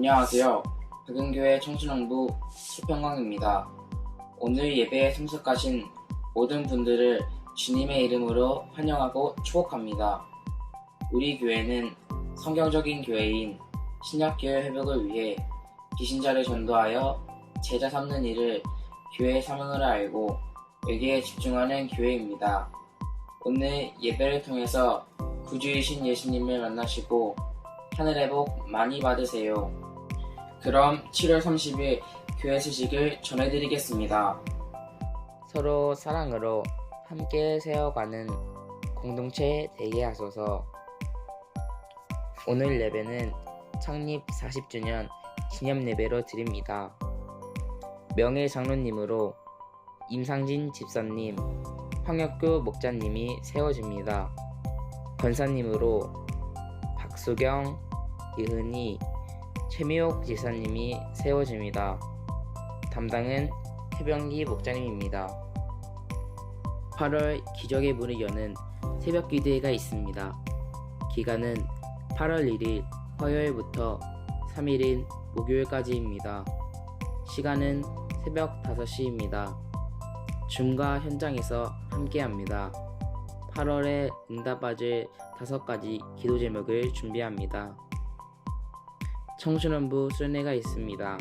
안녕하세요. 백은교회 청춘홍부 최평광입니다. 오늘 예배에 참석하신 모든 분들을 주님의 이름으로 환영하고 축복합니다. 우리 교회는 성경적인 교회인 신약교회 회복을 위해 비신자를 전도하여 제자 삼는 일을 교회의 사명으로 알고 여기에 집중하는 교회입니다. 오늘 예배를 통해서 구주이신 예수님을 만나시고 하늘의 복 많이 받으세요. 그럼 7월 30일 교회 소식을 전해드리겠습니다. 서로 사랑으로 함께 세워가는 공동체 되게 하소서. 오늘 예배는 창립 40주년 기념 예배로 드립니다. 명예 장로님으로 임상진 집사님, 황혁규 목자님이 세워집니다. 권사님으로 박수경, 이은희, 최미옥 지사님이 세워집니다. 담당은 태병기 목자님입니다. 8월 기적의 문을 여는 새벽 기도회가 있습니다. 기간은 8월 1일 화요일부터 3일인 목요일까지입니다. 시간은 새벽 5시입니다. 줌과 현장에서 함께합니다. 8월에 응답받을 5가지 기도 제목을 준비합니다. 청춘원부 순회가 있습니다.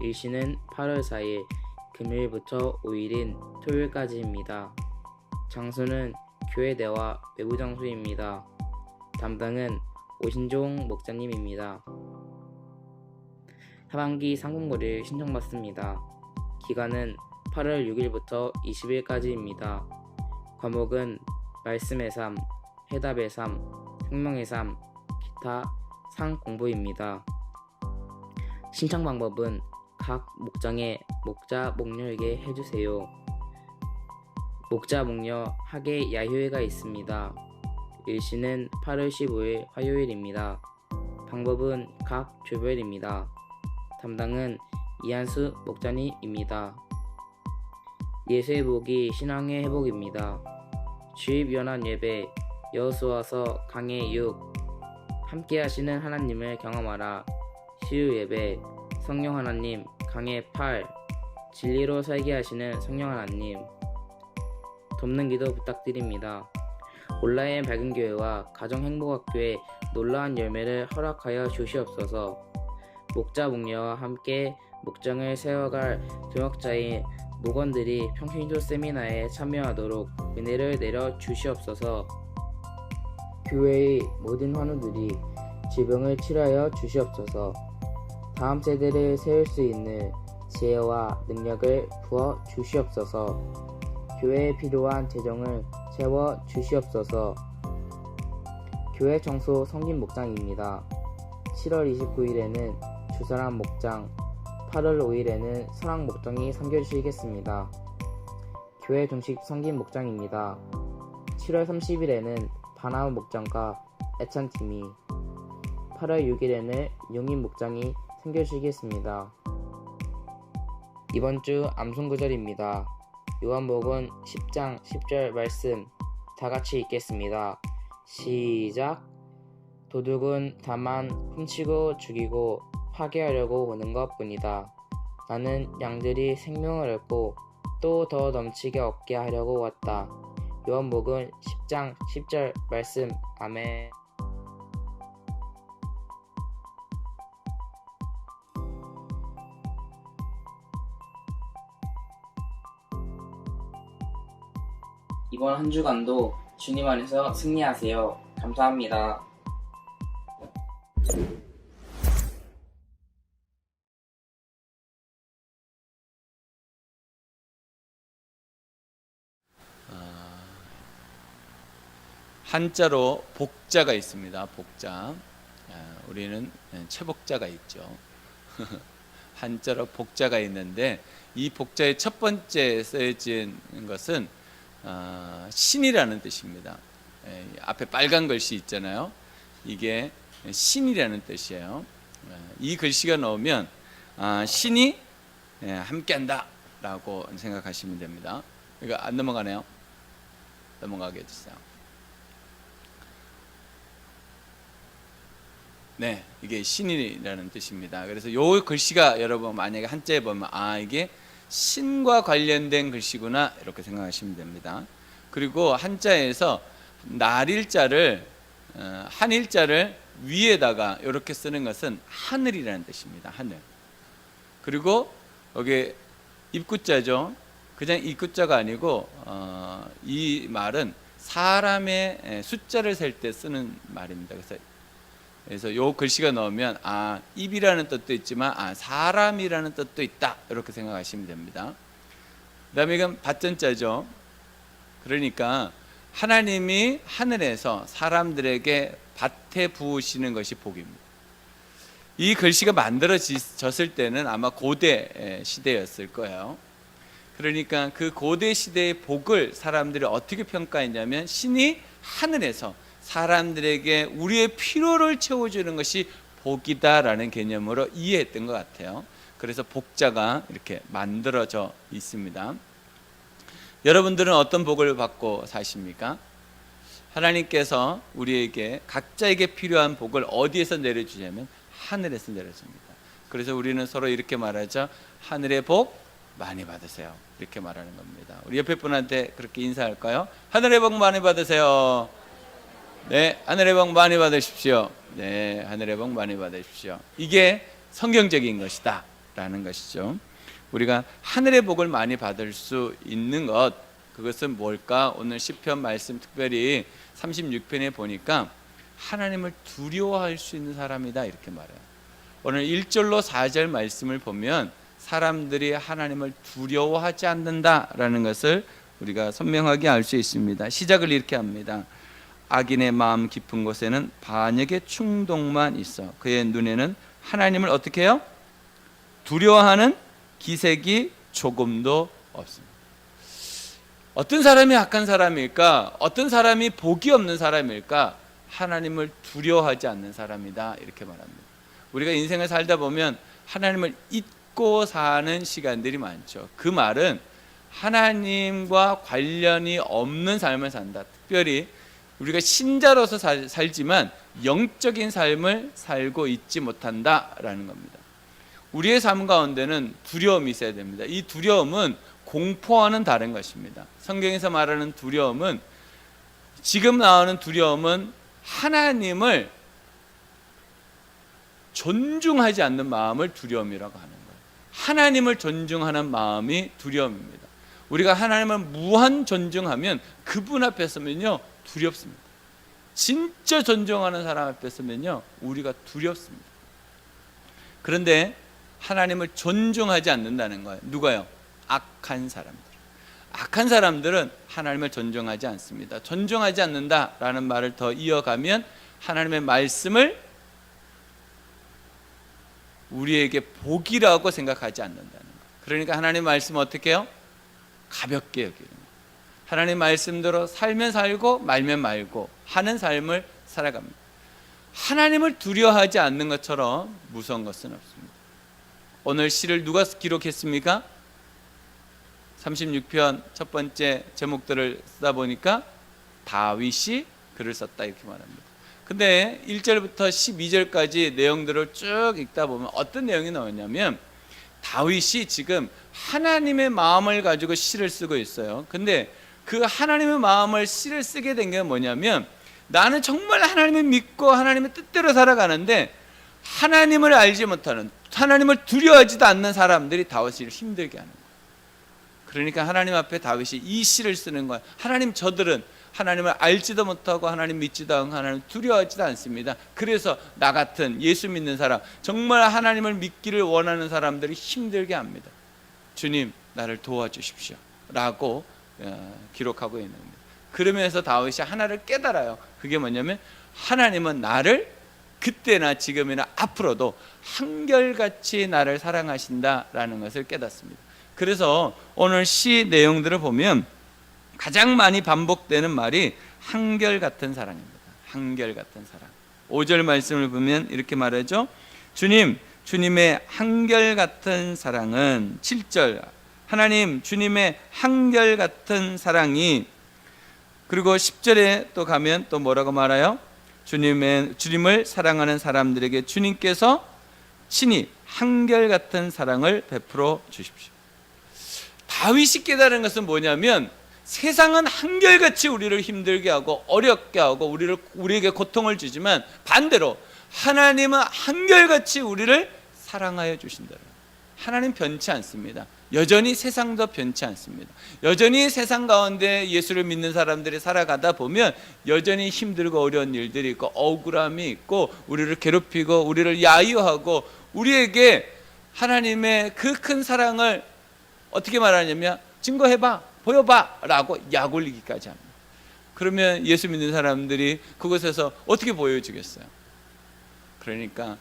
일시는 8월 4일 금요일부터 5일인 토요일까지입니다. 장소는 교회대와 외부 장소입니다. 담당은 오신종 목자님입니다. 하반기 상금거리를 신청받습니다. 기간은 8월 6일부터 20일까지입니다. 과목은 말씀의 삶, 해답의 삶, 생명의 삶, 기타 상 공부입니다. 신청 방법은 각 목장의 목자 목녀에게 해주세요. 목자 목녀 학예 야휴회가 있습니다. 일시는 8월 15일 화요일입니다. 방법은 각 조별입니다. 담당은 이한수 목자님입니다. 예수의 복이 신앙의 회복입니다. 주입연합 예배 여호수아서 강해 6 함께 하시는 하나님을 경험하라 시유 예배 성령 하나님 강해 8 진리로 살게 하시는 성령 하나님 돕는 기도 부탁드립니다. 온라인 밝은교회와 가정행복학교에 놀라운 열매를 허락하여 주시옵소서. 목자 목녀와 함께 목장을 세워갈 교역자인 목원들이 평신도 세미나에 참여하도록 은혜를 내려 주시옵소서. 교회의 모든 환우들이 질병을 치료하여 주시옵소서. 다음 세대를 세울 수 있는 지혜와 능력을 부어 주시옵소서. 교회에 필요한 재정을 채워 주시옵소서. 교회 청소 성김 목장입니다. 7월 29일에는 주사람 목장, 8월 5일에는 서랑 목장이 섬겨주시겠습니다. 교회 중식 성김 목장입니다. 7월 30일에는 바나우 목장과 애찬팀이, 8월 6일에는 용인 목장이 섬겨주시겠습니다. 이번 주 암송구절입니다. 요한복음 10장 10절 말씀 다같이 읽겠습니다. 시작. 도둑은 다만 훔치고 죽이고 파괴하려고 오는 것 뿐이다. 나는 양들이 생명을 얻고 또 더 넘치게 얻게 하려고 왔다. 요한복음 10장 10절 말씀. 아멘. 이번 한 주간도 주님 안에서 승리하세요. 감사합니다. 한자로 복자가 있습니다. 복자. 우리는 최복자가 있죠. 한자로 복자가 있는데 이 복자의 첫 번째 쓰여진 것은 신이라는 뜻입니다. 앞에 빨간 글씨 있잖아요. 이게 신이라는 뜻이에요. 이 글씨가 나오면 신이 함께한다 라고 생각하시면 됩니다. 이거 안 넘어가네요. 넘어가게 해주세요. 네, 이게 신이라는 뜻입니다. 그래서 요 글씨가 여러분 만약에 한자에 보면 이게 신과 관련된 글씨구나 이렇게 생각하시면 됩니다. 그리고 한자에서 날일자를 한일자를 위에다가 이렇게 쓰는 것은 하늘이라는 뜻입니다. 하늘. 그리고 여기 입구자죠. 그냥 입구자가 아니고 이 말은 사람의 숫자를 셀 때 쓰는 말입니다. 그래서 요 글씨가 나오면 입이라는 뜻도 있지만 사람이라는 뜻도 있다 이렇게 생각하시면 됩니다. 그다음에 이건 밭전자죠. 그러니까 하나님이 하늘에서 사람들에게 밭에 부으시는 것이 복입니다. 이 글씨가 만들어졌을 때는 아마 고대 시대였을 거예요. 그러니까 그 고대 시대의 복을 사람들이 어떻게 평가했냐면 신이 하늘에서 사람들에게 우리의 필요를 채워주는 것이 복이다라는 개념으로 이해했던 것 같아요. 그래서 복자가 이렇게 만들어져 있습니다. 여러분들은 어떤 복을 받고 사십니까? 하나님께서 우리에게 각자에게 필요한 복을 어디에서 내려주냐면 하늘에서 내려줍니다. 그래서 우리는 서로 이렇게 말하죠. 하늘의 복 많이 받으세요. 이렇게 말하는 겁니다. 우리 옆에 분한테 그렇게 인사할까요? 하늘의 복 많이 받으세요. 네, 하늘의 복 많이 받으십시오. 네, 하늘의 복 많이 받으십시오. 이게 성경적인 것이다 라는 것이죠. 우리가 하늘의 복을 많이 받을 수 있는 것, 그것은 뭘까? 오늘 시편 말씀 특별히 36편에 보니까 하나님을 두려워할 수 있는 사람이다 이렇게 말해요. 오늘 1절로 4절 말씀을 보면 사람들이 하나님을 두려워하지 않는다라는 것을 우리가 선명하게 알 수 있습니다. 시작을 이렇게 합니다. 악인의 마음 깊은 곳에는 반역의 충동만 있어 그의 눈에는 하나님을 어떻게 해요? 두려워하는 기색이 조금도 없습니다. 어떤 사람이 악한 사람일까? 어떤 사람이 복이 없는 사람일까? 하나님을 두려워하지 않는 사람이다 이렇게 말합니다. 우리가 인생을 살다 보면 하나님을 잊고 사는 시간들이 많죠. 그 말은 하나님과 관련이 없는 삶을 산다. 특별히 우리가 신자로서 살지만 영적인 삶을 살고 있지 못한다라는 겁니다. 우리의 삶 가운데는 두려움이 있어야 됩니다. 이 두려움은 공포와는 다른 것입니다. 성경에서 말하는 두려움은, 지금 나오는 두려움은 하나님을 존중하지 않는 마음을 두려움이라고 하는 거예요. 하나님을 존중하는 마음이 두려움입니다. 우리가 하나님을 무한 존중하면 그분 앞에 서면요 두렵습니다. 진짜 존중하는 사람 앞에 서면요 우리가 두렵습니다. 그런데 하나님을 존중하지 않는다는 거예요. 누가요? 악한 사람들. 악한 사람들은 하나님을 존중하지 않습니다. 존중하지 않는다라는 말을 더 이어가면 하나님의 말씀을 우리에게 복이라고 생각하지 않는다는 거예요. 그러니까 하나님의 말씀을 어떻게 해요? 가볍게 여기는 거예요. 하나님 말씀대로 살면 살고 말면 말고 하는 삶을 살아갑니다. 하나님을 두려워하지 않는 것처럼 무서운 것은 없습니다. 오늘 시를 누가 기록했습니까? 36편 첫 번째 제목들을 쓰다 보니까 다윗이 글을 썼다 이렇게 말합니다. 근데 1절부터 12절까지 내용들을 쭉 읽다 보면 어떤 내용이 나오냐면 다윗이 지금 하나님의 마음을 가지고 시를 쓰고 있어요. 근데 그 하나님의 마음을 시를 쓰게 된 게 뭐냐면, 나는 정말 하나님을 믿고 하나님의 뜻대로 살아가는데 하나님을 알지 못하는, 하나님을 두려워하지도 않는 사람들이 다윗을 힘들게 하는 거예요. 그러니까 하나님 앞에 다윗이 이 시를 쓰는 거예요. 하나님, 저들은 하나님을 알지도 못하고 하나님 믿지도 않고 하나님 두려워하지도 않습니다. 그래서 나 같은 예수 믿는 사람, 정말 하나님을 믿기를 원하는 사람들이 힘들게 합니다. 주님, 나를 도와주십시오 라고 기록하고 있는 겁니다. 그러면서 다윗이 하나를 깨달아요. 그게 뭐냐면 하나님은 나를 그때나 지금이나 앞으로도 한결같이 나를 사랑하신다라는 것을 깨닫습니다. 그래서 오늘 시 내용들을 보면 가장 많이 반복되는 말이 한결같은 사랑입니다. 한결같은 사랑. 5절 말씀을 보면 이렇게 말하죠. 주님, 주님의 한결같은 사랑은, 7절 하나님, 주님의 한결같은 사랑이, 그리고 10절에 또 가면 또 뭐라고 말해요? 주님을 사랑하는 사람들에게 주님께서 친히 한결같은 사랑을 베풀어 주십시오. 다윗이 깨달은 것은 뭐냐면 세상은 한결같이 우리를 힘들게 하고 어렵게 하고 우리에게 고통을 주지만 반대로 하나님은 한결같이 우리를 사랑하여 주신다. 하나님 변치 않습니다. 여전히 세상도 변치 않습니다. 여전히 세상 가운데 예수를 믿는 사람들이 살아가다 보면 여전히 힘들고 어려운 일들이 있고 억울함이 있고 우리를 괴롭히고 우리를 야유하고 우리에게 하나님의 그 큰 사랑을 어떻게 말하냐면 증거해봐, 보여봐 라고 약올리기까지 합니다. 그러면 예수 믿는 사람들이 그곳에서 어떻게 보여주겠어요? 그러니까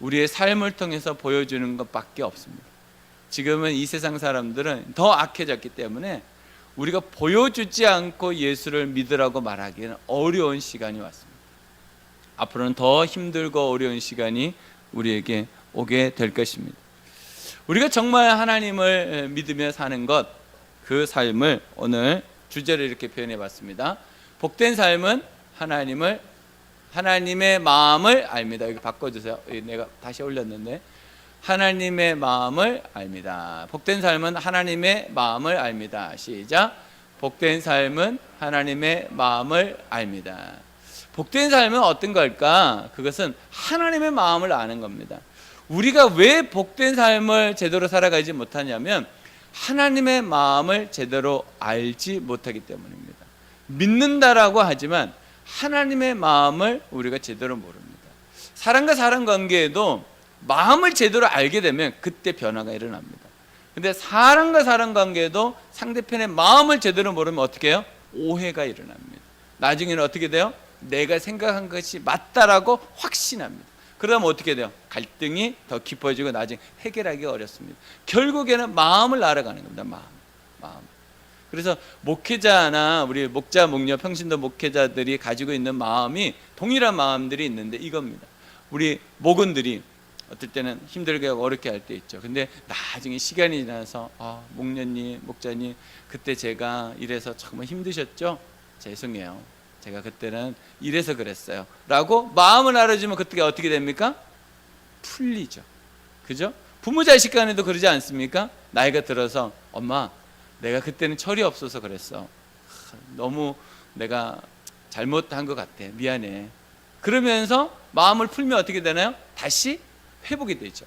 우리의 삶을 통해서 보여주는 것밖에 없습니다. 지금은 이 세상 사람들은 더 악해졌기 때문에 우리가 보여주지 않고 예수를 믿으라고 말하기는 어려운 시간이 왔습니다. 앞으로는 더 힘들고 어려운 시간이 우리에게 오게 될 것입니다. 우리가 정말 하나님을 믿으며 사는 것, 그 삶을 오늘 주제를 이렇게 표현해 봤습니다. 복된 삶은 하나님의 마음을 압니다. 여기 바꿔주세요. 내가 다시 올렸는데 하나님의 마음을 압니다. 복된 삶은 하나님의 마음을 압니다. 시작. 복된 삶은 하나님의 마음을 압니다. 복된 삶은 어떤 걸까? 그것은 하나님의 마음을 아는 겁니다. 우리가 왜 복된 삶을 제대로 살아가지 못하냐면 하나님의 마음을 제대로 알지 못하기 때문입니다. 믿는다라고 하지만 하나님의 마음을 우리가 제대로 모릅니다. 사람과 사람 관계에도 마음을 제대로 알게 되면 그때 변화가 일어납니다. 근데 사람과 사람 관계에도 상대편의 마음을 제대로 모르면 어떻게 해요? 오해가 일어납니다. 나중에는 어떻게 돼요? 내가 생각한 것이 맞다라고 확신합니다. 그러면 어떻게 돼요? 갈등이 더 깊어지고 나중에 해결하기가 어렵습니다. 결국에는 마음을 알아가는 겁니다. 마음. 그래서 목회자나 우리 목자, 목녀, 평신도 목회자들이 가지고 있는 마음이 동일한 마음들이 있는데 이겁니다. 우리 목원들이 어떨 때는 힘들게 하고 어렵게 할 때 있죠. 근데 나중에 시간이 지나서 목녀님, 목자님 그때 제가 이래서 정말 힘드셨죠? 죄송해요. 제가 그때는 이래서 그랬어요 라고 마음을 알아주면 그때 어떻게 됩니까? 풀리죠. 그죠? 부모 자식 간에도 그러지 않습니까? 나이가 들어서 엄마 내가 그때는 철이 없어서 그랬어. 너무 내가 잘못한 것 같아. 미안해. 그러면서 마음을 풀면 어떻게 되나요? 다시 회복이 되죠.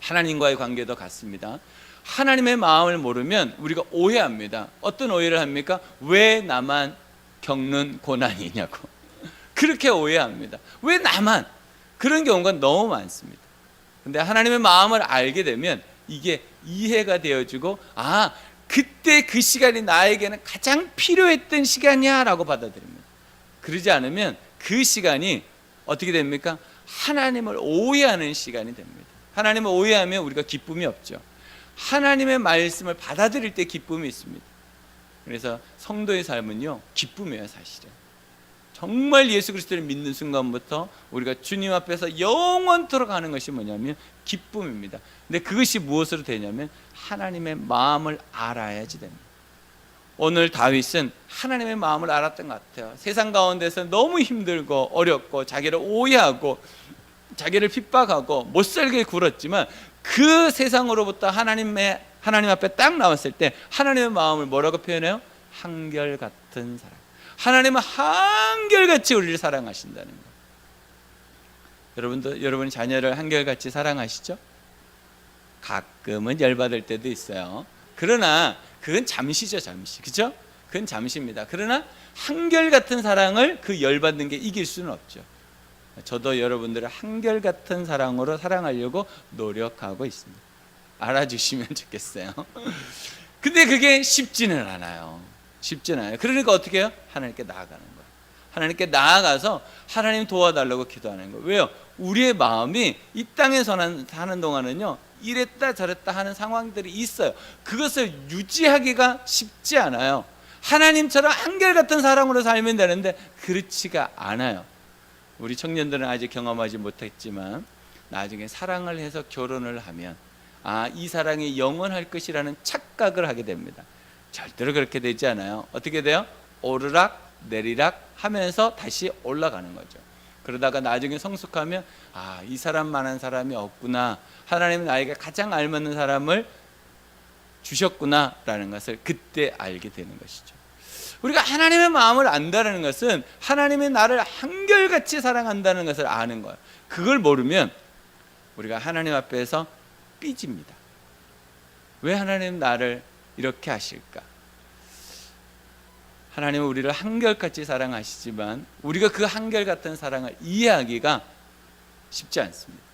하나님과의 관계도 같습니다. 하나님의 마음을 모르면 우리가 오해합니다. 어떤 오해를 합니까? 왜 나만 겪는 고난이냐고 그렇게 오해합니다. 왜 나만? 그런 경우가 너무 많습니다. 근데 하나님의 마음을 알게 되면 이게 이해가 되어지고 그때 그 시간이 나에게는 가장 필요했던 시간이야 라고 받아들입니다. 그러지 않으면 그 시간이 어떻게 됩니까? 하나님을 오해하는 시간이 됩니다. 하나님을 오해하면 우리가 기쁨이 없죠. 하나님의 말씀을 받아들일 때 기쁨이 있습니다. 그래서 성도의 삶은요 기쁨이에요. 사실은 정말 예수 그리스도를 믿는 순간부터 우리가 주님 앞에서 영원토록 하는 것이 뭐냐면 기쁨입니다. 근데 그것이 무엇으로 되냐면 하나님의 마음을 알아야지 됩니다. 오늘 다윗은 하나님의 마음을 알았던 것 같아요. 세상 가운데서 너무 힘들고 어렵고 자기를 오해하고 자기를 핍박하고 못살게 굴었지만 그 세상으로부터 하나님 앞에 딱 나왔을 때 하나님의 마음을 뭐라고 표현해요? 한결같은 사랑. 하나님은 한결같이 우리를 사랑하신다는 거예요. 여러분 자녀를 한결같이 사랑하시죠? 가끔은 열받을 때도 있어요. 그러나 그건 잠시죠. 잠시. 그렇죠? 그건 잠시입니다. 그러나 한결같은 사랑을 그 열받는 게 이길 수는 없죠. 저도 여러분들을 한결같은 사랑으로 사랑하려고 노력하고 있습니다. 알아주시면 좋겠어요. 근데 그게 쉽지는 않아요. 그러니까 어떻게 해요? 하나님께 나아가는 거예요. 하나님께 나아가서 하나님 도와달라고 기도하는 거예요. 왜요? 우리의 마음이 이 땅에 사는 동안은요 이랬다 저랬다 하는 상황들이 있어요. 그것을 유지하기가 쉽지 않아요. 하나님처럼 한결같은 사랑으로 살면 되는데 그렇지가 않아요. 우리 청년들은 아직 경험하지 못했지만 나중에 사랑을 해서 결혼을 하면 이 사랑이 영원할 것이라는 착각을 하게 됩니다. 절대로 그렇게 되지 않아요. 어떻게 돼요? 오르락 내리락 하면서 다시 올라가는 거죠. 그러다가 나중에 성숙하면 이 사람만한 사람이 없구나, 하나님은 나에게 가장 알맞는 사람을 주셨구나라는 것을 그때 알게 되는 것이죠. 우리가 하나님의 마음을 안다는 것은 하나님이 나를 한결같이 사랑한다는 것을 아는 거예요. 그걸 모르면 우리가 하나님 앞에서 삐집니다. 왜 하나님 나를 이렇게 하실까? 하나님은 우리를 한결같이 사랑하시지만 우리가 그 한결같은 사랑을 이해하기가 쉽지 않습니다.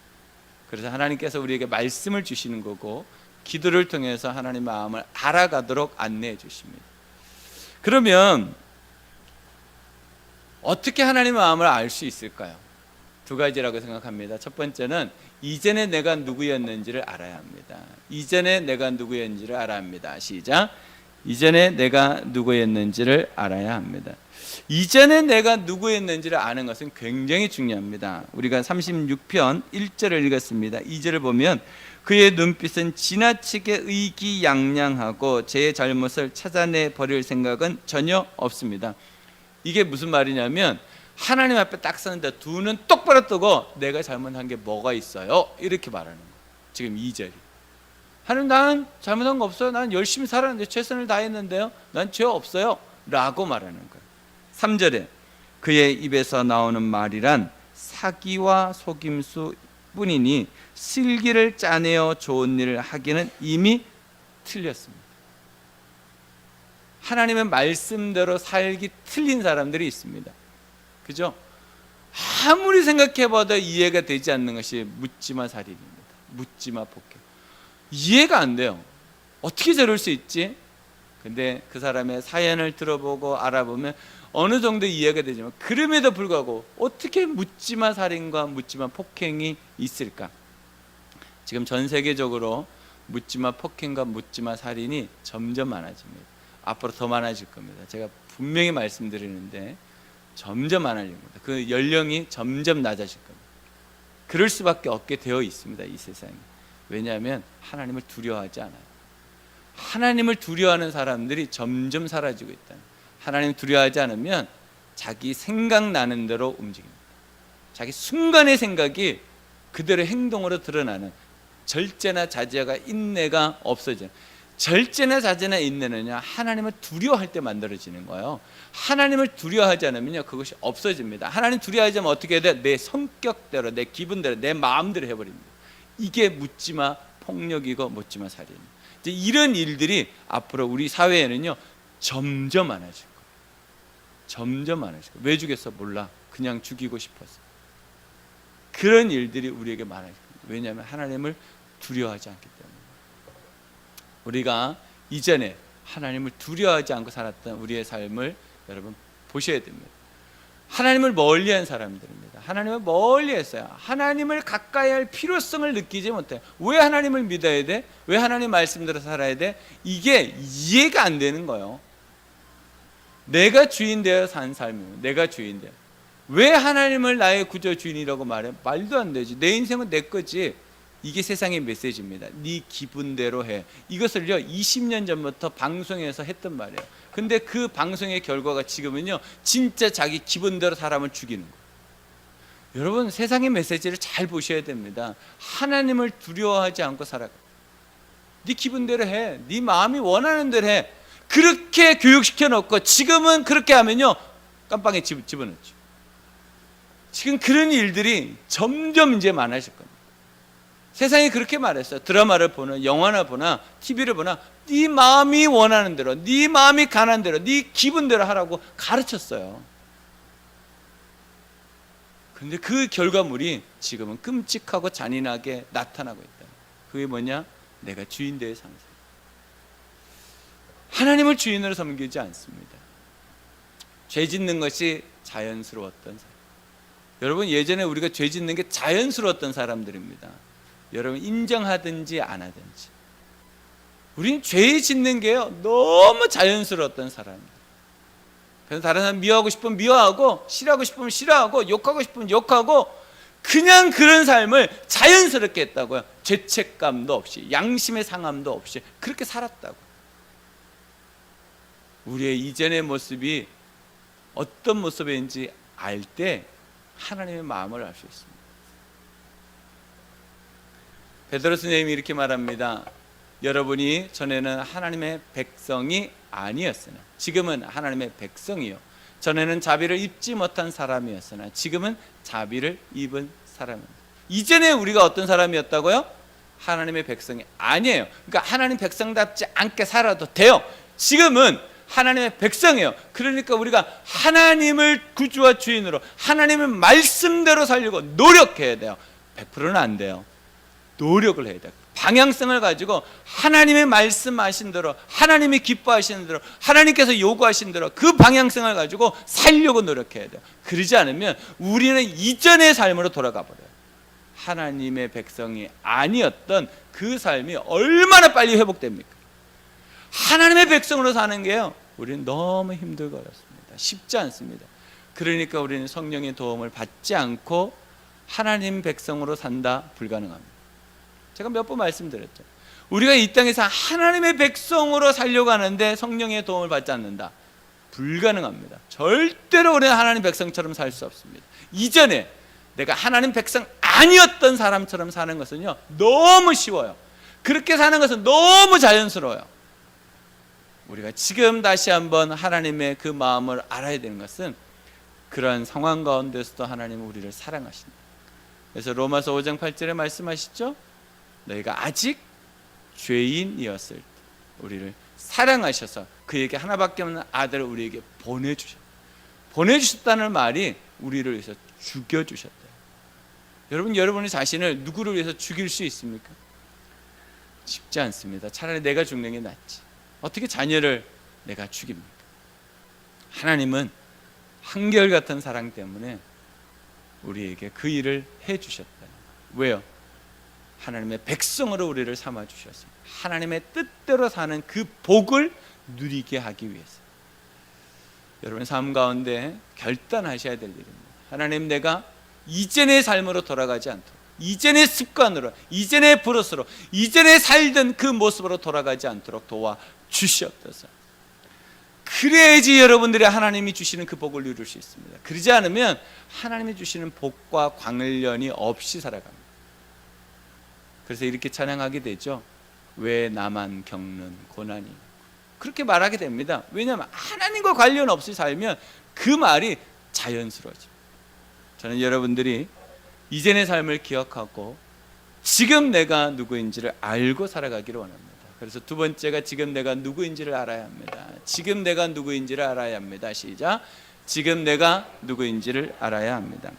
그래서 하나님께서 우리에게 말씀을 주시는 거고 기도를 통해서 하나님의 마음을 알아가도록 안내해 주십니다. 그러면 어떻게 하나님의 마음을 알 수 있을까요? 두 가지라고 생각합니다. 첫 번째는 이전에 내가 누구였는지를 알아야 합니다. 이전에 내가 누구였는지를 알아야 합니다. 시작. 이전에 내가 누구였는지를 알아야 합니다. 이전에 내가 누구였는지를 아는 것은 굉장히 중요합니다. 우리가 36편 1절을 읽었습니다. 2절을 보면 그의 눈빛은 지나치게 의기양양하고 제 잘못을 찾아내 버릴 생각은 전혀 없습니다. 이게 무슨 말이냐면 하나님 앞에 딱 서는데 두 눈 똑바로 뜨고 내가 잘못한 게 뭐가 있어요? 이렇게 말하는 거예요. 지금 2절이. 하나님, 나는 잘못한 거 없어요. 난 열심히 살았는데, 최선을 다했는데요, 난 죄 없어요 라고 말하는 거예요. 3절에 그의 입에서 나오는 말이란 사기와 속임수 뿐이니 슬기를 짜내어 좋은 일을 하기는 이미 틀렸습니다. 하나님의 말씀대로 살기 틀린 사람들이 있습니다. 그죠? 아무리 생각해봐도 이해가 되지 않는 것이 묻지마 살인입니다. 묻지마 폭행. 이해가 안 돼요. 어떻게 저럴 수 있지? 근데 그 사람의 사연을 들어보고 알아보면 어느 정도 이해가 되지만, 그럼에도 불구하고 어떻게 묻지마 살인과 묻지마 폭행이 있을까? 지금 전 세계적으로 묻지마 폭행과 묻지마 살인이 점점 많아집니다. 앞으로 더 많아질 겁니다. 제가 분명히 말씀드리는데 점점 많아집니다. 그 연령이 점점 낮아질 겁니다. 그럴 수밖에 없게 되어 있습니다, 이 세상에. 왜냐하면 하나님을 두려워하지 않아요. 하나님을 두려워하는 사람들이 점점 사라지고 있다. 하나님 두려워하지 않으면 자기 생각나는 대로 움직입니다. 자기 순간의 생각이 그대로 행동으로 드러나는, 절제나 자제가 인내가 없어져요. 절제나 자제나 인내는요, 하나님을 두려워할 때 만들어지는 거예요. 하나님을 두려워하지 않으면요, 그것이 없어집니다. 하나님 두려워하지 않으면 어떻게 해야 돼? 내 성격대로, 내 기분대로, 내 마음대로 해버립니다. 이게 묻지마 폭력이고 묻지마 살인입니다. 이제 이런 일들이 앞으로 우리 사회에는요 점점 많아질 거예요. 점점 많아질 거예요. 왜 죽였어? 몰라. 그냥 죽이고 싶어서. 그런 일들이 우리에게 많아질 거예요. 왜냐하면 하나님을 두려워하지 않기 때문에. 우리가 이전에 하나님을 두려워하지 않고 살았던 우리의 삶을 여러분 보셔야 됩니다. 하나님을 멀리한 사람들입니다. 하나님을 멀리했어요. 하나님을 가까이 할 필요성을 느끼지 못해요. 왜 하나님을 믿어야 돼? 왜 하나님 말씀대로 살아야 돼? 이게 이해가 안 되는 거예요. 내가 주인 되어 산 삶이에요. 내가 주인 되어. 왜 하나님을 나의 구조 주인이라고 말해? 말도 안 되지. 내 인생은 내 거지. 이게 세상의 메시지입니다. 네 기분대로 해. 이것을요 20년 전부터 방송에서 했던 말이에요. 근데 그 방송의 결과가 지금은요 진짜 자기 기분대로 사람을 죽이는 거예요. 여러분, 세상의 메시지를 잘 보셔야 됩니다. 하나님을 두려워하지 않고 살아가. 네 기분대로 해. 네 마음이 원하는 대로 해. 그렇게 교육시켜 놓고 지금은 그렇게 하면요 깜빵에 집어넣죠. 지금 그런 일들이 점점 이제 많아질 겁니다. 세상이 그렇게 말했어요. 드라마를 보나 영화나 보나 TV를 보나 네 마음이 원하는 대로, 네 마음이 가는 대로, 네 기분대로 하라고 가르쳤어요. 그런데 그 결과물이 지금은 끔찍하고 잔인하게 나타나고 있다. 그게 뭐냐? 내가 주인 되어 사는 삶. 하나님을 주인으로 섬기지 않습니다. 죄 짓는 것이 자연스러웠던 사람. 여러분, 예전에 우리가 죄 짓는 게 자연스러웠던 사람들입니다. 여러분, 인정하든지 안 하든지 우린 죄 짓는 게요 너무 자연스러웠던 사람입니다. 그래서 다른 사람 미워하고 싶으면 미워하고, 싫어하고 싶으면 싫어하고, 욕하고 싶으면 욕하고, 그냥 그런 삶을 자연스럽게 했다고요. 죄책감도 없이, 양심의 상함도 없이 그렇게 살았다고. 우리의 이전의 모습이 어떤 모습인지 알 때 하나님의 마음을 알 수 있습니다. 베드로 선생님이 이렇게 말합니다. 여러분이 전에는 하나님의 백성이 아니었으나 지금은 하나님의 백성이요, 전에는 자비를 입지 못한 사람이었으나 지금은 자비를 입은 사람입니다. 이전에 우리가 어떤 사람이었다고요? 하나님의 백성이 아니에요. 그러니까 하나님 백성답지 않게 살아도 돼요. 지금은 하나님의 백성이에요. 그러니까 우리가 하나님을 구주와 주인으로, 하나님의 말씀대로 살려고 노력해야 돼요. 100%는 안 돼요. 노력을 해야 돼요. 방향성을 가지고 하나님의 말씀하신 대로, 하나님이 기뻐하시는 대로, 하나님께서 요구하신 대로 그 방향성을 가지고 살려고 노력해야 돼요. 그러지 않으면 우리는 이전의 삶으로 돌아가 버려요. 하나님의 백성이 아니었던 그 삶이 얼마나 빨리 회복됩니까? 하나님의 백성으로 사는 게요, 우리는 너무 힘들고 어렵습니다. 쉽지 않습니다. 그러니까 우리는 성령의 도움을 받지 않고 하나님 백성으로 산다, 불가능합니다. 제가 몇 번 말씀드렸죠. 우리가 이 땅에서 하나님의 백성으로 살려고 하는데 성령의 도움을 받지 않는다, 불가능합니다. 절대로 우리는 하나님 백성처럼 살 수 없습니다. 이전에 내가 하나님 백성 아니었던 사람처럼 사는 것은요, 너무 쉬워요. 그렇게 사는 것은 너무 자연스러워요. 우리가 지금 다시 한번 하나님의 그 마음을 알아야 되는 것은 그러한 상황 가운데서도 하나님은 우리를 사랑하신다. 그래서 로마서 5장 8절에 말씀하시죠. 너희가 아직 죄인이었을 때 우리를 사랑하셔서 그에게 하나밖에 없는 아들을 우리에게 보내주셨다는 말이 우리를 위해서 죽여주셨다. 여러분, 여러분의 자신을 누구를 위해서 죽일 수 있습니까? 쉽지 않습니다. 차라리 내가 죽는 게 낫지. 어떻게 자녀를 내가 죽입니까? 하나님은 한결같은 사랑 때문에 우리에게 그 일을 해주셨다. 왜요? 하나님의 백성으로 우리를 삼아주셨습니다. 하나님의 뜻대로 사는 그 복을 누리게 하기 위해서. 여러분 삶 가운데 결단하셔야 될 일입니다. 하나님, 내가 이전의 삶으로 돌아가지 않도록, 이전의 습관으로, 이전의 버릇으로, 이전에 살던 그 모습으로 돌아가지 않도록 도와주시옵소서. 그래야지 여러분들이 하나님이 주시는 그 복을 누릴 수 있습니다. 그러지 않으면 하나님이 주시는 복과 관련이 없이 살아갑니다. 그래서 이렇게 찬양하게 되죠. 왜 나만 겪는 고난이, 그렇게 말하게 됩니다. 왜냐하면 하나님과 관련 없이 살면 그 말이 자연스러워집니다. 저는 여러분들이 이전의 삶을 기억하고 지금 내가 누구인지를 알고 살아가기를 원합니다. 그래서 두 번째가 지금 내가 누구인지를 알아야 합니다. 지금 내가 누구인지를 알아야 합니다. 시작. 지금 내가 누구인지를 알아야 합니다.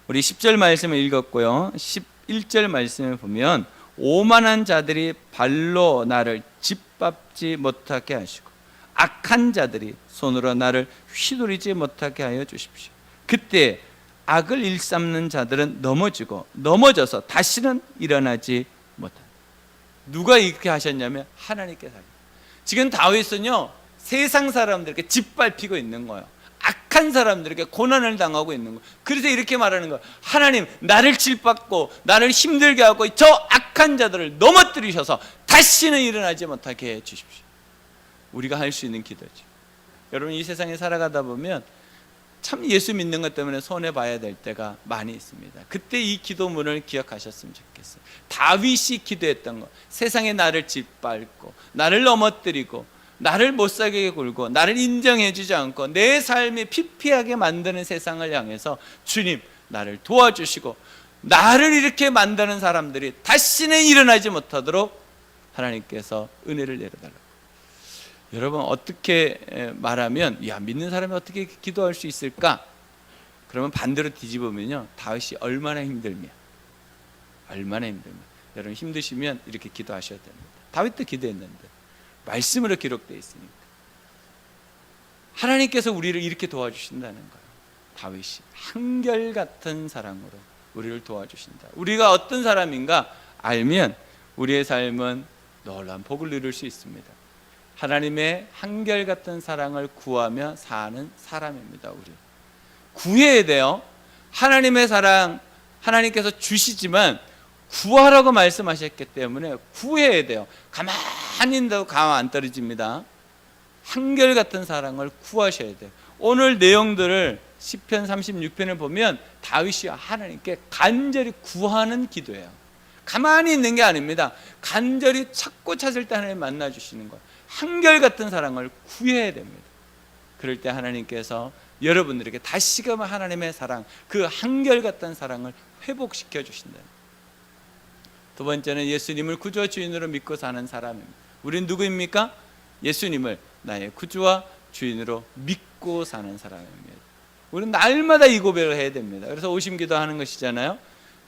우리 10절 말씀을 읽었고요. 11절 말씀을 보면 오만한 자들이 발로 나를 짓밟지 못하게 하시고 악한 자들이 손으로 나를 휘두르지 못하게 하여 주십시오. 그때 악을 일삼는 자들은 넘어져서 다시는 일어나지 못한다. 누가 이렇게 하셨냐면 하나님께서. 지금 다윗은요, 세상 사람들에게 짓밟히고 있는 거예요. 악한 사람들에게 고난을 당하고 있는 거예요. 그래서 이렇게 말하는 거예요. 하나님, 나를 짓밟고 나를 힘들게 하고 저 악한 자들을 넘어뜨리셔서 다시는 일어나지 못하게 해 주십시오. 우리가 할 수 있는 기도죠. 여러분, 이 세상에 살아가다 보면 참 예수 믿는 것 때문에 손해봐야 될 때가 많이 있습니다. 그때 이 기도문을 기억하셨으면 좋겠어요. 다윗이 기도했던 것, 세상에 나를 짓밟고 나를 넘어뜨리고 나를 못살게 굴고 나를 인정해주지 않고 내 삶이 피폐하게 만드는 세상을 향해서 주님, 나를 도와주시고 나를 이렇게 만드는 사람들이 다시는 일어나지 못하도록 하나님께서 은혜를 내려달라고. 여러분, 어떻게 말하면 믿는 사람이 어떻게 기도할 수 있을까? 그러면 반대로 뒤집으면요, 다윗이 얼마나 힘들며 여러분 힘드시면 이렇게 기도하셔야 됩니다. 다윗도 기도했는데 말씀으로 기록되어 있으니까 하나님께서 우리를 이렇게 도와주신다는 거예요. 다윗이 한결같은 사랑으로 우리를 도와주신다. 우리가 어떤 사람인가 알면 우리의 삶은 놀라운 복을 누릴 수 있습니다. 하나님의 한결같은 사랑을 구하며 사는 사람입니다. 우리 구해야 돼요. 하나님의 사랑 하나님께서 주시지만 구하라고 말씀하셨기 때문에 구해야 돼요. 가만히 있는데도 가만 안 떨어집니다. 한결같은 사랑을 구하셔야 돼요. 오늘 내용들을 시편 36편을 보면 다윗이 하나님께 간절히 구하는 기도예요. 가만히 있는 게 아닙니다. 간절히 찾고 찾을 때 하나님 만나 주시는 거예요. 한결같은 사랑을 구해야 됩니다. 그럴 때 하나님께서 여러분들에게 다시금 하나님의 사랑, 그 한결같은 사랑을 회복시켜 주신다. 두 번째는 예수님을 구주와 주인으로 믿고 사는 사람입니다. 우린 누구입니까? 예수님을 나의 구주와 주인으로 믿고 사는 사람입니다. 우리는 날마다 이 고백을 해야 됩니다. 그래서 오심기도 하는 것이잖아요.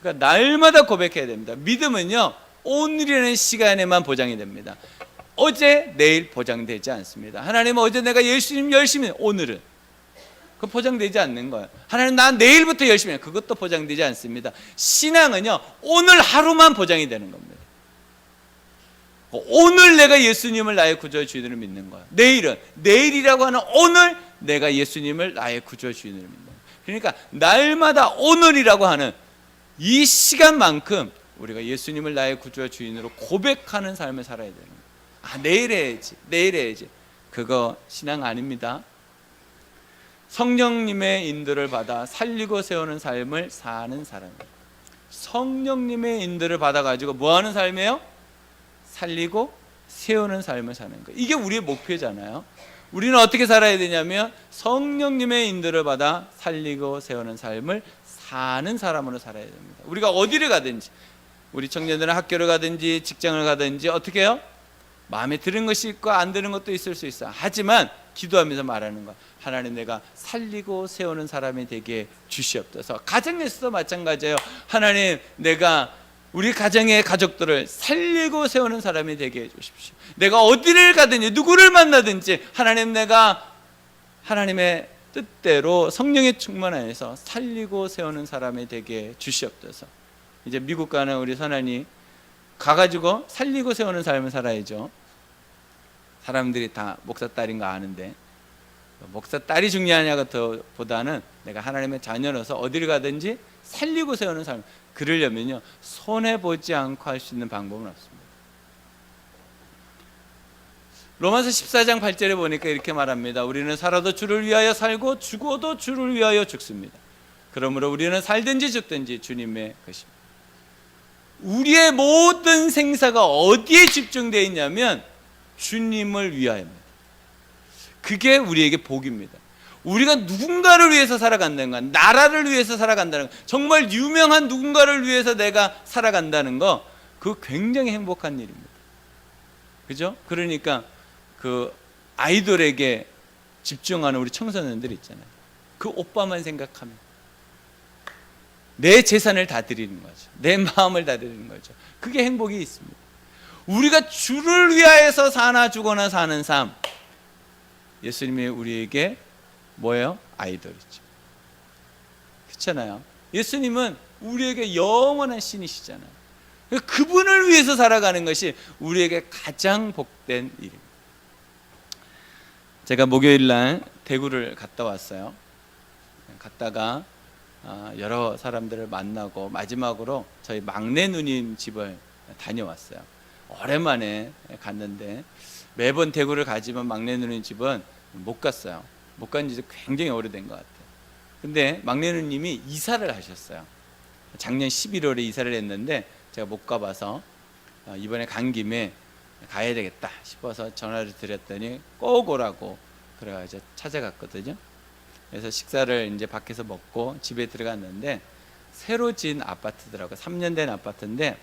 그러니까 날마다 고백해야 됩니다. 믿음은요, 오늘이라는 시간에만 보장이 됩니다. 어제, 내일 보장되지 않습니다. 하나님은 어제 내가 예수님 열심히, 오늘은 그 보장되지 않는 거예요. 하나님 난 내일부터 열심히 해. 그것도 보장되지 않습니다. 신앙은요, 오늘 하루만 보장이 되는 겁니다. 오늘 내가 예수님을 나의 구주와 주인으로 믿는 거예요. 내일은, 내일이라고 하는 오늘 내가 예수님을 나의 구주와 주인으로 믿는 거예요. 그러니까 날마다 오늘이라고 하는 이 시간만큼 우리가 예수님을 나의 구주와 주인으로 고백하는 삶을 살아야 되는 거예요. 아, 내일 해야지, 내일 해야지. 그거 신앙 아닙니다. 성령님의 인도를 받아 살리고 세우는 삶을 사는 사람이에요. 성령님의 인도를 받아가지고 뭐 하는 삶이에요? 살리고 세우는 삶을 사는 거예요. 이게 우리의 목표잖아요. 우리는 어떻게 살아야 되냐면 성령님의 인도를 받아 살리고 세우는 삶을 사는 사람으로 살아야 됩니다. 우리가 어디를 가든지, 우리 청년들은 학교를 가든지 직장을 가든지 어떻게 해요? 마음에 드는 것이 있고 안 드는 것도 있을 수 있어요. 하지만 기도하면서 말하는 거, 하나님 내가 살리고 세우는 사람이 되게 주시옵소서. 가정에서도 마찬가지예요. 하나님 내가 우리 가정의 가족들을 살리고 세우는 사람이 되게 해주십시오. 내가 어디를 가든지 누구를 만나든지 하나님 내가 하나님의 뜻대로 성령의 충만 안에서 살리고 세우는 사람이 되게 주시옵소서. 이제 미국 가는 우리 선안이 가가지고 살리고 세우는 삶을 살아야죠. 사람들이 다 목사 딸인 거 아는데 목사 딸이 중요하냐가 보다는 내가 하나님의 자녀로서 어디를 가든지 살리고 세우는 삶, 그러려면요 손해보지 않고 할 수 있는 방법은 없습니다. 로마서 14장 8절에 보니까 이렇게 말합니다. 우리는 살아도 주를 위하여 살고 죽어도 주를 위하여 죽습니다. 그러므로 우리는 살든지 죽든지 주님의 것입니다. 우리의 모든 생사가 어디에 집중되어 있냐면 주님을 위하여입니다. 그게 우리에게 복입니다. 우리가 누군가를 위해서 살아간다는 건, 나라를 위해서 살아간다는 건, 정말 유명한 누군가를 위해서 내가 살아간다는 거, 그거 굉장히 행복한 일입니다. 그죠? 그러니까 그 아이돌에게 집중하는 우리 청소년들 있잖아요. 그 오빠만 생각하면 내 재산을 다 드리는 거죠. 내 마음을 다 드리는 거죠. 그게 행복이 있습니다. 우리가 주를 위하여서 사나 죽거나 사는 삶, 예수님이 우리에게 뭐예요? 아이돌이죠. 그렇잖아요. 예수님은 우리에게 영원한 신이시잖아요. 그분을 위해서 살아가는 것이 우리에게 가장 복된 일입니다. 제가 목요일 날 대구를 갔다 왔어요. 갔다가 여러 사람들을 만나고 마지막으로 저희 막내 누님 집을 다녀왔어요. 오랜만에 갔는데 매번 대구를 가지만 막내 누님 집은 못 갔어요. 못 간 지 굉장히 오래된 것 같아요. 근데 막내 누님이 이사를 하셨어요. 작년 11월에 이사를 했는데 제가 못 가봐서 이번에 간 김에 가야 되겠다 싶어서 전화를 드렸더니 꼭 오라고 그래가지고 찾아갔거든요. 그래서 식사를 이제 밖에서 먹고 집에 들어갔는데 새로 지은 아파트더라고요. 3년 된 아파트인데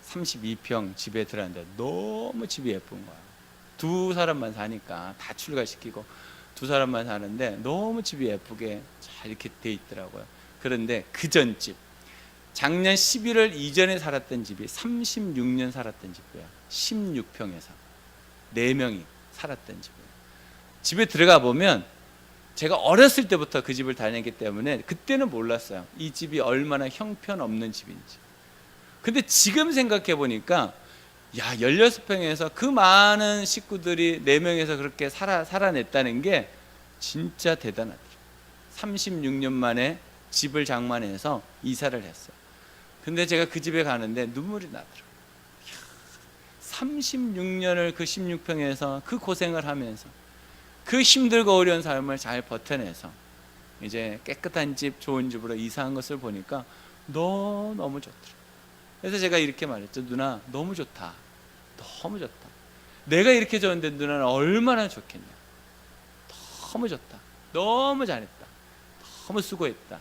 32평 집에 들어갔는데 너무 집이 예쁜 거야. 두 사람만 사니까 다 출가시키고 두 사람만 사는데 너무 집이 예쁘게 잘 이렇게 돼 있더라고요. 그런데 그 전 집, 작년 11월 이전에 살았던 집이 36년 살았던 집이에요. 16평에서 4명이 살았던 집이에요. 집에 들어가 보면 제가 어렸을 때부터 그 집을 다녔기 때문에 그때는 몰랐어요. 이 집이 얼마나 형편없는 집인지. 근데 지금 생각해 보니까 야, 16평에서 그 많은 식구들이 4명에서 그렇게 살아냈다는 게 진짜 대단하더라고요. 36년 만에 집을 장만해서 이사를 했어요. 근데 제가 그 집에 가는데 눈물이 나더라고요. 36년을 그 16평에서 그 고생을 하면서 그 힘들고 어려운 삶을 잘 버텨내서 이제 깨끗한 집, 좋은 집으로 이사한 것을 보니까 너무 좋더라. 그래서 제가 이렇게 말했죠. 누나 너무 좋다. 너무 좋다. 내가 이렇게 좋은데 누나는 얼마나 좋겠냐. 너무 좋다. 너무 잘했다. 너무 수고했다.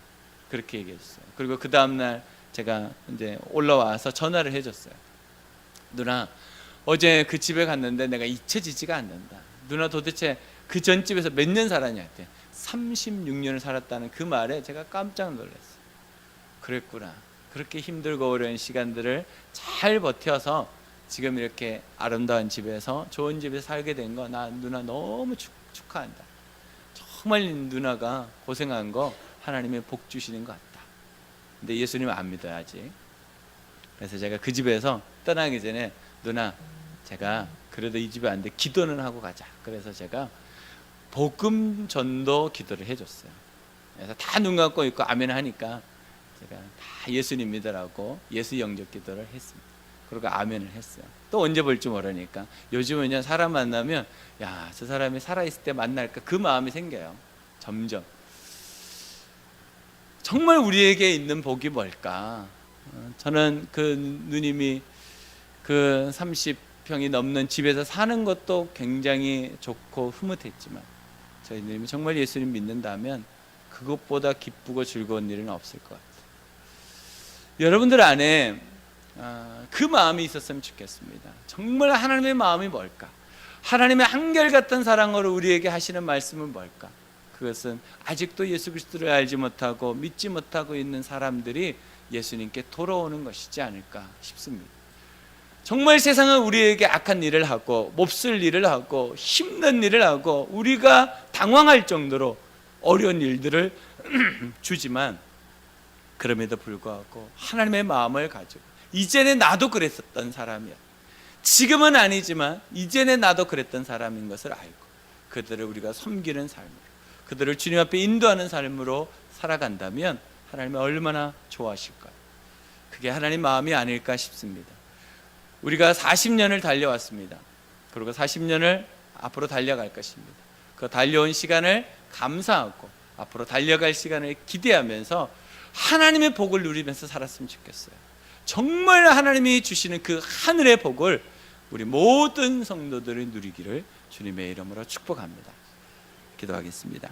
그렇게 얘기했어요. 그리고 그 다음날 제가 이제 올라와서 전화를 해줬어요. 누나 어제 그 집에 갔는데 내가 잊혀지지가 않는다. 누나 도대체 그 전 집에서 몇 년 살았냐 했더니 36년을 살았다는 그 말에 제가 깜짝 놀랐어요. 그랬구나. 그렇게 힘들고 어려운 시간들을 잘 버텨서 지금 이렇게 아름다운 집에서 좋은 집에서 살게 된 거 나 누나 너무 축하한다. 정말 누나가 고생한 거 하나님의 복 주시는 것 같다. 근데 예수님 안 믿어요 아직. 그래서 제가 그 집에서 떠나기 전에 누나 제가 그래도 이 집에 왔는데 기도는 하고 가자. 그래서 제가 복음 전도 기도를 해줬어요. 그래서 다 눈 감고 있고 아멘 하니까 제가 다 예수님 믿으라고 예수 영접 기도를 했습니다. 그리고 아멘을 했어요. 또 언제 볼지 모르니까 요즘은 그냥 사람 만나면 야, 저 사람이 살아있을 때 만날까 그 마음이 생겨요. 점점. 정말 우리에게 있는 복이 뭘까? 저는 그 누님이 그 30평이 넘는 집에서 사는 것도 굉장히 좋고 흐뭇했지만 저희 누님이 정말 예수님 믿는다면 그것보다 기쁘고 즐거운 일은 없을 것 같아요. 여러분들 안에 그 마음이 있었으면 좋겠습니다. 정말 하나님의 마음이 뭘까? 하나님의 한결같은 사랑으로 우리에게 하시는 말씀은 뭘까? 그것은 아직도 예수 그리스도를 알지 못하고 믿지 못하고 있는 사람들이 예수님께 돌아오는 것이지 않을까 싶습니다. 정말 세상은 우리에게 악한 일을 하고 몹쓸 일을 하고 힘든 일을 하고 우리가 당황할 정도로 어려운 일들을 주지만 그럼에도 불구하고 하나님의 마음을 가지고 이전에 나도 그랬었던 사람이야. 지금은 아니지만 이전에 나도 그랬던 사람인 것을 알고 그들을 우리가 섬기는 삶으로 그들을 주님 앞에 인도하는 삶으로 살아간다면 하나님이 얼마나 좋아하실까요? 그게 하나님 마음이 아닐까 싶습니다. 우리가 40년을 달려왔습니다. 그리고 40년을 앞으로 달려갈 것입니다. 그 달려온 시간을 감사하고 앞으로 달려갈 시간을 기대하면서 하나님의 복을 누리면서 살았으면 좋겠어요. 정말 하나님이 주시는 그 하늘의 복을 우리 모든 성도들이 누리기를 주님의 이름으로 축복합니다. 기도하겠습니다.